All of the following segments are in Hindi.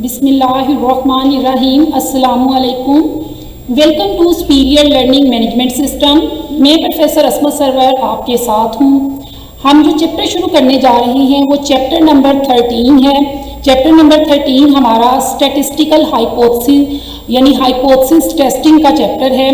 बिस्मिल्लाहिर्रहमानिर्रहीम। अस्सलामुअलैकुम। Welcome to superior learning management system. मैं प्रोफेसर अस्मत सरवर आपके साथ हूँ। हम जो चैप्टर शुरू करने जा रहे हैं वो चैप्टर नंबर 13 है। चैप्टर नंबर 13 हमारा स्टैटिस्टिकल हाइपोथेसिस यानी हाइपोथेसिस टेस्टिंग का चैप्टर है।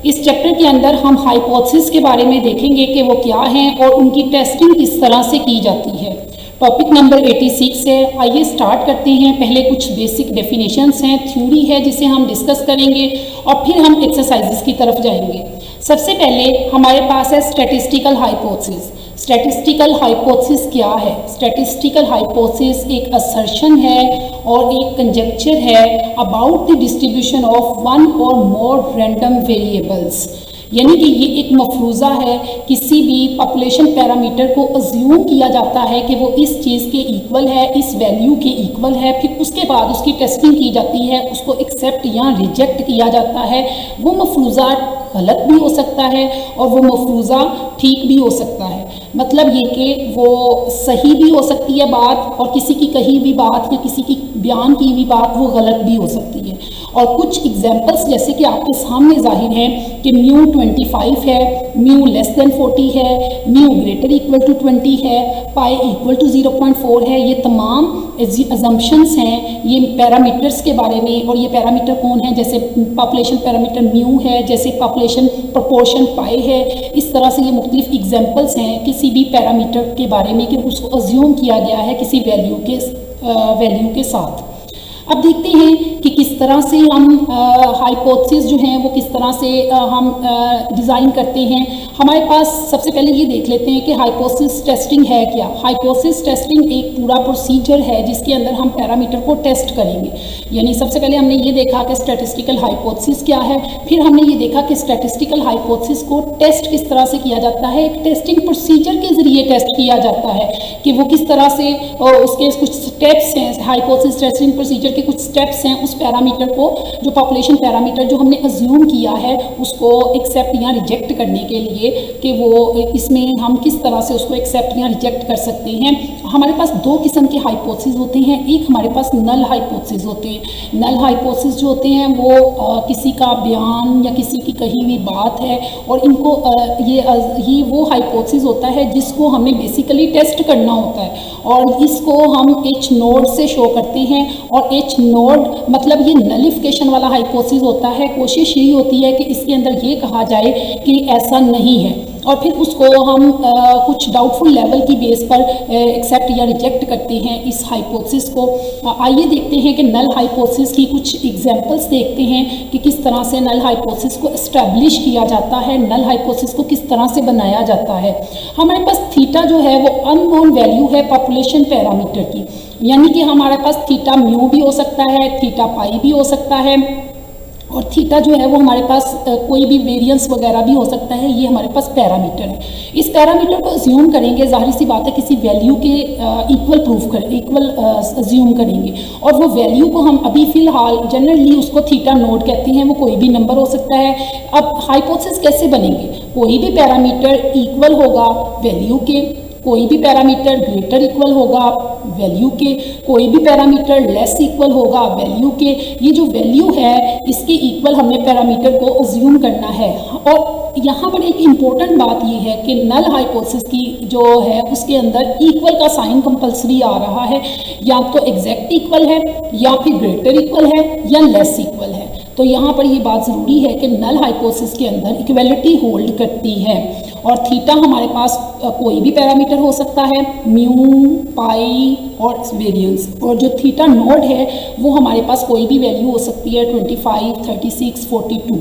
इस चैप्टर के अंदर हम हाइपोथेसिस के बारे में देखेंगे कि वो क्या हैं और उनकी टेस्टिंग किस तरह से की जाती है। टॉपिक नंबर 86 है। आइए स्टार्ट करते हैं। पहले कुछ बेसिक डेफिनेशंस हैं, थ्योरी है जिसे हम डिस्कस करेंगे और फिर हम एक्सरसाइजेस की तरफ जाएंगे। सबसे पहले हमारे पास है स्टैटिस्टिकल हाइपोथेसिस। स्टैटिस्टिकल हाइपोथेसिस क्या है? स्टैटिस्टिकल हाइपोथेसिस एक असर्शन है और एक कंजेक्चर है about the distribution of one और मोर रैंडम वेरिएबल्स, यानी कि ये एक मफरूज़ा है। किसी भी पॉपुलेशन पैरामीटर को अज्यूम किया जाता है कि वो इस चीज़ के इक्वल है, इस वैल्यू के इक्वल है, फिर उसके बाद उसकी टेस्टिंग की जाती है, उसको एक्सेप्ट या रिजेक्ट किया जाता है। वो मफरूज़ा गलत भी हो सकता है और वो मफरूज़ा ठीक भी हो सकता है। मतलब ये कि वो सही भी हो सकती है बात और किसी की कही हुई बात या किसी की बयान की हुई बात वो गलत भी हो सकती है। और कुछ एग्जांपल्स जैसे कि आपके सामने जाहिर है कि म्यू 25 है, म्यू लेस देन 40 है, म्यू ग्रेटर इक्वल टू 20 है, पाई इक्वल टू 0.4 है। ये तमाम अजम्पशंस हैं ये पैरामीटर्स के बारे में। और ये पैरामीटर कौन है? जैसे पॉपुलेशन पैरामीटर म्यू है, जैसे पॉपुलेशन प्रोपोर्शन पाई है। इस तरह से ये मुख्तलिफ एग्जांपल्स हैं किसी भी पैरामीटर के बारे में कि उसको अज्यूम किया गया है किसी वैल्यू के साथ। अब देखते हैं कि किस तरह से हम हाइपोथेसिस जो हैं वो किस तरह से हम डिज़ाइन करते हैं। हमारे पास सबसे पहले ये देख लेते हैं कि हाइपोथेसिस टेस्टिंग है क्या। हाइपोथेसिस टेस्टिंग एक पूरा प्रोसीजर है जिसके अंदर हम पैरामीटर को टेस्ट करेंगे। यानी सबसे पहले हमने ये देखा कि स्टैटिस्टिकल हाइपोथेसिस क्या है, फिर हमने ये देखा कि स्टैटिस्टिकल हाइपोथेसिस को टेस्ट किस तरह से किया जाता है। एक टेस्टिंग प्रोसीजर के ज़रिए टेस्ट किया जाता है कि वो किस तरह से उसके कुछ स्टेप्स हैं। हाइपोथेसिस टेस्टिंग प्रोसीजर के कुछ स्टेप्स हैं उस पैरामीटर को, जो पॉपुलेशन पैरामीटर जो हमने अज्यूम किया है उसको एक्सेप्ट या रिजेक्ट करने के लिए कि वो इसमें हम किस तरह से उसको एक्सेप्ट या रिजेक्ट कर सकते हैं। हमारे पास दो किस्म के हाइपोथेसिस होते हैं। एक हमारे पास नल हाइपोथेसिस होते हैं। नल हाइपोथेसिस जो होते हैं वो किसी का बयान या किसी की कही हुई बात है और इनको ये वो हाइपोथेसिस होता है जिसको हमें बेसिकली टेस्ट करना होता है और इसको हम एच नोड से शो करते हैं। और एच नोड मतलब ये नलिफिकेशन वाला हाइपोथेसिस होता है। कोशिश यही होती है कि इसके अंदर ये कहा जाए कि ऐसा नहीं है और फिर उसको हम कुछ डाउटफुल लेवल की बेस पर एक्सेप्ट या रिजेक्ट करते हैं इस हाइपोथेसिस को। आइए देखते हैं कि नल हाइपोथेसिस की कुछ एग्जांपल्स देखते हैं कि किस तरह से नल हाइपोथेसिस को एस्टैब्लिश किया जाता है, नल हाइपोथेसिस को किस तरह से बनाया जाता है। हमारे पास थीटा जो है वो अननोन वैल्यू है पॉपुलेशन पैरामीटर की, यानी कि हमारे पास थीटा म्यू भी हो सकता है, थीटा पाई भी हो सकता है और थीटा जो है वो हमारे पास कोई भी वेरिएंस वगैरह भी हो सकता है। ये हमारे पास पैरामीटर है। इस पैरामीटर को अज्यूम करेंगे, जाहिर सी बात है किसी वैल्यू के इक्वल अज्यूम करेंगे और वो वैल्यू को हम अभी फ़िलहाल जनरली उसको थीटा नोड कहते हैं। वो कोई भी नंबर हो सकता है। अब हाइपोथेसिस कैसे बनेंगे? कोई भी पैरामीटर इक्वल होगा वैल्यू के, कोई भी पैरामीटर ग्रेटर इक्वल होगा वैल्यू के, कोई भी पैरामीटर लेस इक्वल होगा वैल्यू के। ये जो वैल्यू है इसके इक्वल हमने पैरामीटर को अज्यूम करना है। और यहाँ पर एक इम्पोर्टेंट बात ये है कि नल हाइपोथेसिस की जो है उसके अंदर इक्वल का साइन कंपल्सरी आ रहा है। या तो एग्जैक्ट इक्वल है या फिर ग्रेटर इक्वल है या लेस इक्वल है। तो यहाँ पर ये बात ज़रूरी है कि नल हाइपोथेसिस के अंदर इक्वलिटी होल्ड करती है। और थीटा हमारे पास कोई भी पैरामीटर हो सकता है, म्यू, पाई और वेरिएंस। और जो थीटा नोड है वो हमारे पास कोई भी वैल्यू हो सकती है, 25, 36, 42।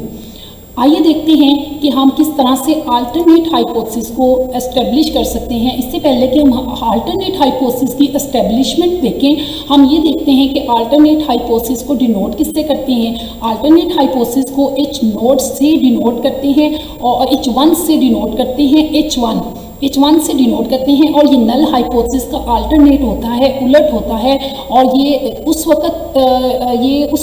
आइए देखते हैं कि हम किस तरह से अल्टरनेट हाइपोथेसिस को एस्टेब्लिश कर सकते हैं। इससे पहले कि हम अल्टरनेट हाइपोथेसिस की एस्टेब्लिशमेंट देखें, हम ये देखते हैं कि अल्टरनेट हाइपोथेसिस को डिनोट किससे करते हैं। अल्टरनेट हाइपोथेसिस को एच नोड से डिनोट करते हैं और H1 से डिनोट करते हैं। H1 से डिनोट करते हैं और ये नल हाइपोथेसिस का अल्टरनेट होता है, उलट होता है। और ये उस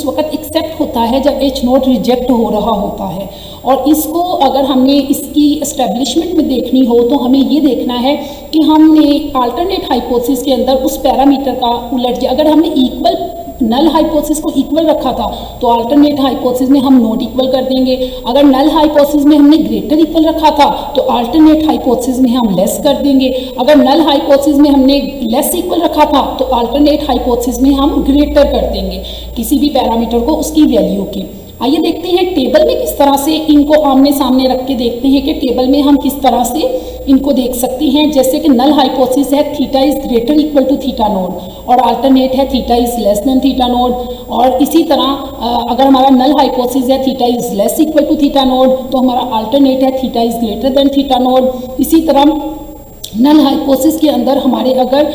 वक्त एक्सेप्ट होता है जब H नोट रिजेक्ट हो रहा होता है। और इसको अगर हमने इसकी एस्टेब्लिशमेंट में देखनी हो तो हमें ये देखना है कि हमने अल्टरनेट हाइपोथेसिस के अंदर उस पैरामीटर का उलट, अगर हमने इक्वल नल हाइपोथेसिस को इक्वल रखा था तो अल्टरनेट हाइपोथेसिस में हम नॉट इक्वल कर देंगे। अगर नल हाइपोथेसिस में हमने ग्रेटर इक्वल रखा था तो अल्टरनेट हाइपोथेसिस में हम लेस कर देंगे। अगर नल हाइपोथेसिस में हमने लेस इक्वल रखा था तो अल्टरनेट हाइपोथेसिस में हम ग्रेटर कर देंगे किसी भी पैरामीटर को उसकी वैल्यू की। आइए देखते हैं टेबल में किस तरह से इनको आमने सामने रख के देखते हैं कि टेबल में हम किस तरह से इनको देख सकते हैं। जैसे कि नल हाइपोथेसिस है theta is greater equal to theta not और अल्टरनेट है theta is less than theta not. और इसी तरह अगर हमारा नल हाइपोथेसिस है theta is less equal to theta not तो हमारा अल्टरनेट है theta is greater than theta not. इसी तरह नल हाइपोथेसिस के अंदर हमारे अगर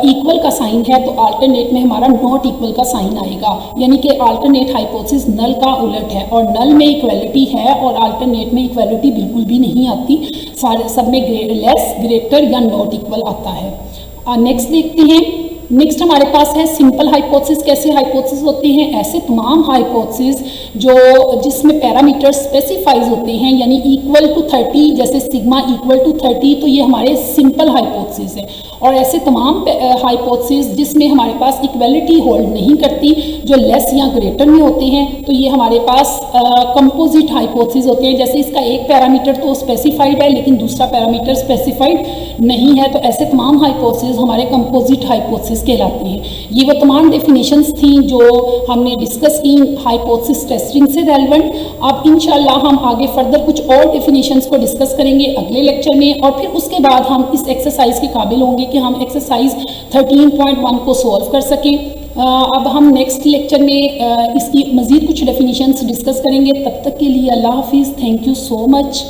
इक्वल का साइन है तो अल्टरनेट में हमारा नॉट इक्वल का साइन आएगा, यानी कि अल्टरनेट हाइपोथेसिस नल का उलट है और नल में इक्वलिटी है और अल्टरनेट में इक्वलिटी बिल्कुल भी नहीं आती, सारे सब में लेस ग्रेटर या नॉट इक्वल आता है। नेक्स्ट देखते हैं। नेक्स्ट हमारे पास है सिंपल हाइपोथेसिस। कैसे हाइपोथेसिस होते हैं? ऐसे तमाम हाइपोथेसिस जो जिसमें पैरामीटर स्पेसिफाइज होते हैं यानी इक्वल टू 30, जैसे सिग्मा इक्वल टू 30, तो ये हमारे सिंपल हाइपोथेसिस है। और ऐसे तमाम हाइपोथेसिस जिसमें हमारे पास इक्वलिटी होल्ड नहीं करती, जो लेस या ग्रेटर में होते हैं, तो ये हमारे पास कंपोजिट हाइपोथेसिस होते हैं। जैसे इसका एक पैरामीटर तो स्पेसिफाइड है लेकिन दूसरा पैरामीटर स्पेसिफाइड नहीं है, तो ऐसे तमाम हाइपोथेसिस हमारे कंपोजिट हाइपोथेसिस कहलाते हैं। ये वो तमाम डेफिनेशंस थी जो हमने डिस्कस की हाइपोथेसिस टेस्टिंग से रेलेवेंट। अब इंशाल्लाह हम आगे फर्दर कुछ और डेफिनेशंस को डिस्कस करेंगे अगले लेक्चर में और फिर उसके बाद हम इस एक्सरसाइज के काबिल होंगे कि हम एक्सरसाइज 13.1 को सॉल्व कर सकें। अब हम नेक्स्ट लेक्चर में इसकी मज़ीद कुछ डेफिनेशंस डिस्कस करेंगे। तब तक के लिए अल्लाह हाफिज़। Thank you so much.